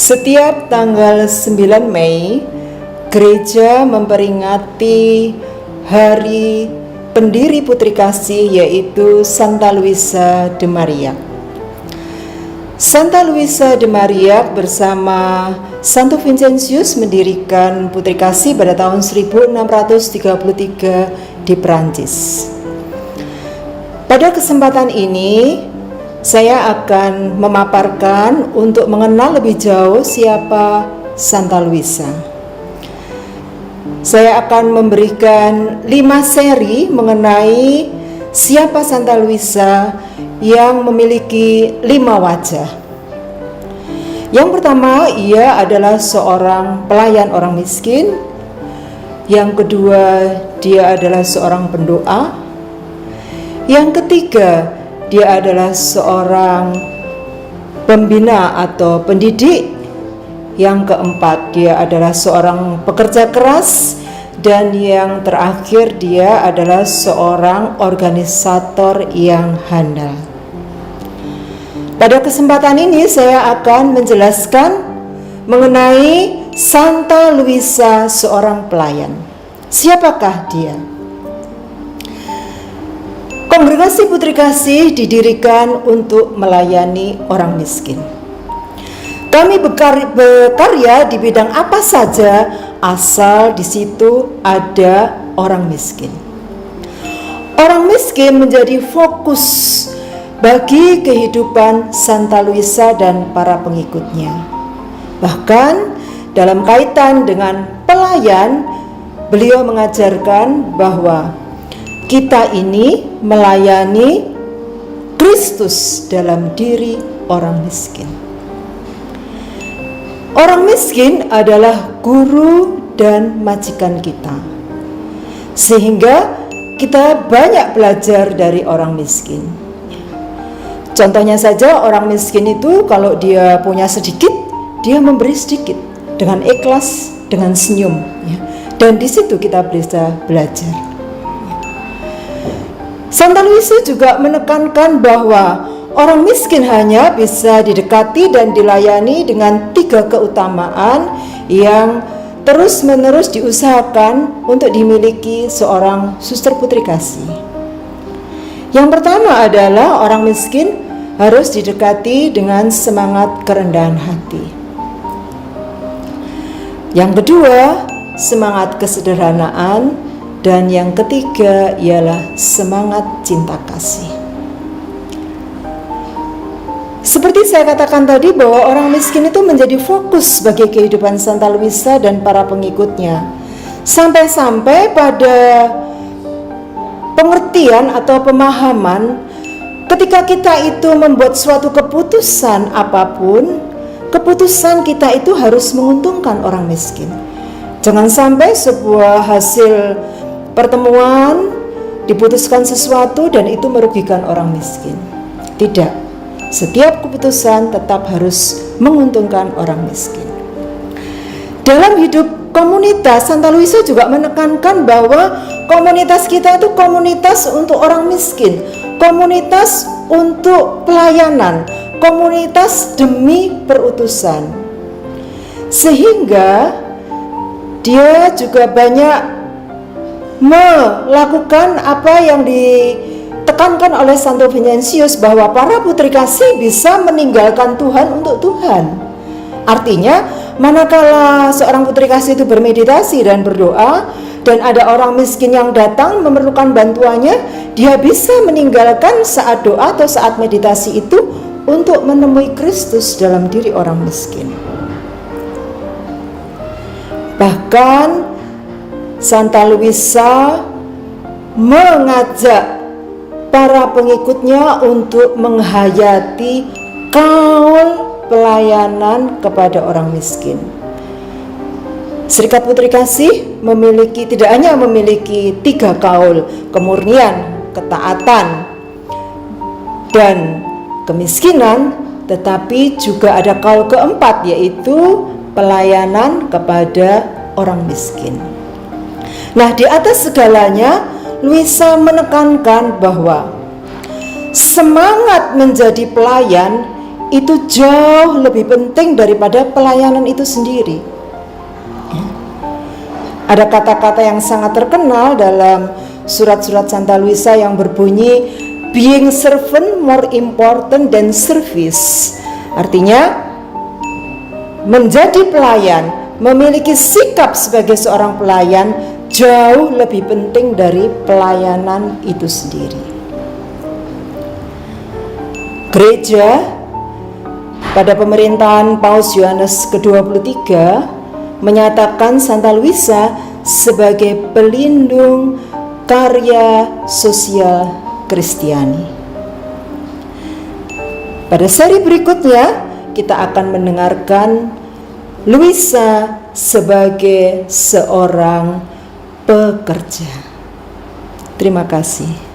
Setiap tanggal 9 Mei, gereja memperingati hari pendiri Putri Kasih, yaitu Santa Luisa de Marillac. Santa Luisa de Marillac bersama Santo Vincentius mendirikan Putri Kasih pada tahun 1633 di Prancis. Pada kesempatan ini, saya akan memaparkan untuk mengenal lebih jauh siapa Santa Luisa. Saya akan memberikan 5 seri mengenai siapa Santa Luisa yang memiliki 5 wajah. Yang pertama, ia adalah seorang pelayan orang miskin. Yang kedua, dia adalah seorang pendoa. Yang ketiga, dia adalah seorang pembina atau pendidik. Yang keempat, dia adalah seorang pekerja keras. Dan yang terakhir, dia adalah seorang organisator yang handal. Pada kesempatan ini saya akan menjelaskan mengenai Santa Luisa, seorang pelayan. Siapakah dia? Kongregasi Putri Kasih didirikan untuk melayani orang miskin. Kami berkarya di bidang apa saja asal di situ ada orang miskin. Orang miskin menjadi fokus bagi kehidupan Santa Luisa dan para pengikutnya. Bahkan dalam kaitan dengan pelayan, beliau mengajarkan bahwa kita ini melayani Kristus dalam diri orang miskin. Orang miskin adalah guru dan majikan kita, sehingga kita banyak belajar dari orang miskin. Contohnya saja, orang miskin itu kalau dia punya sedikit, dia memberi sedikit dengan ikhlas, dengan senyum, dan di situ kita bisa belajar. Santa Luisa juga menekankan bahwa orang miskin hanya bisa didekati dan dilayani dengan 3 keutamaan yang terus-menerus diusahakan untuk dimiliki seorang suster Putri Kasih. Yang pertama adalah orang miskin harus didekati dengan semangat kerendahan hati. Yang kedua, semangat kesederhanaan. Dan yang ketiga ialah semangat cinta kasih. Seperti saya katakan tadi bahwa orang miskin itu menjadi fokus bagi kehidupan Santa Luisa dan para pengikutnya. Sampai-sampai pada pengertian atau pemahaman, ketika kita itu membuat suatu keputusan apapun, keputusan kita itu harus menguntungkan orang miskin. Jangan sampai sebuah hasil pertemuan diputuskan sesuatu dan itu merugikan orang miskin. Tidak, setiap keputusan tetap harus menguntungkan orang miskin. Dalam hidup komunitas, Santa Luisa juga menekankan bahwa komunitas kita itu komunitas untuk orang miskin, komunitas untuk pelayanan, komunitas demi perutusan. Sehingga dia juga banyak melakukan apa yang ditekankan oleh Santo Vincentius, bahwa para Putri Kasih bisa meninggalkan Tuhan untuk Tuhan. Artinya, manakala seorang Putri Kasih itu bermeditasi dan berdoa, dan ada orang miskin yang datang memerlukan bantuannya, dia bisa meninggalkan saat doa atau saat meditasi itu untuk menemui Kristus dalam diri orang miskin. Bahkan Santa Luisa mengajak para pengikutnya untuk menghayati kaul pelayanan kepada orang miskin. Serikat Putri Kasih tidak hanya memiliki 3 kaul, kemurnian, ketaatan, dan kemiskinan, tetapi juga ada kaul keempat, yaitu pelayanan kepada orang miskin. Nah, di atas segalanya, Luisa menekankan bahwa semangat menjadi pelayan itu jauh lebih penting daripada pelayanan itu sendiri. Ada kata-kata yang sangat terkenal dalam surat-surat Santa Luisa yang berbunyi, being servant more important than service. Artinya, menjadi pelayan, memiliki sikap sebagai seorang pelayan jauh lebih penting dari pelayanan itu sendiri. Gereja pada pemerintahan Paus Yohanes ke-23 menyatakan Santa Luisa sebagai pelindung karya sosial Kristiani. Pada seri berikutnya kita akan mendengarkan Luisa sebagai seorang pekerja. Terima kasih.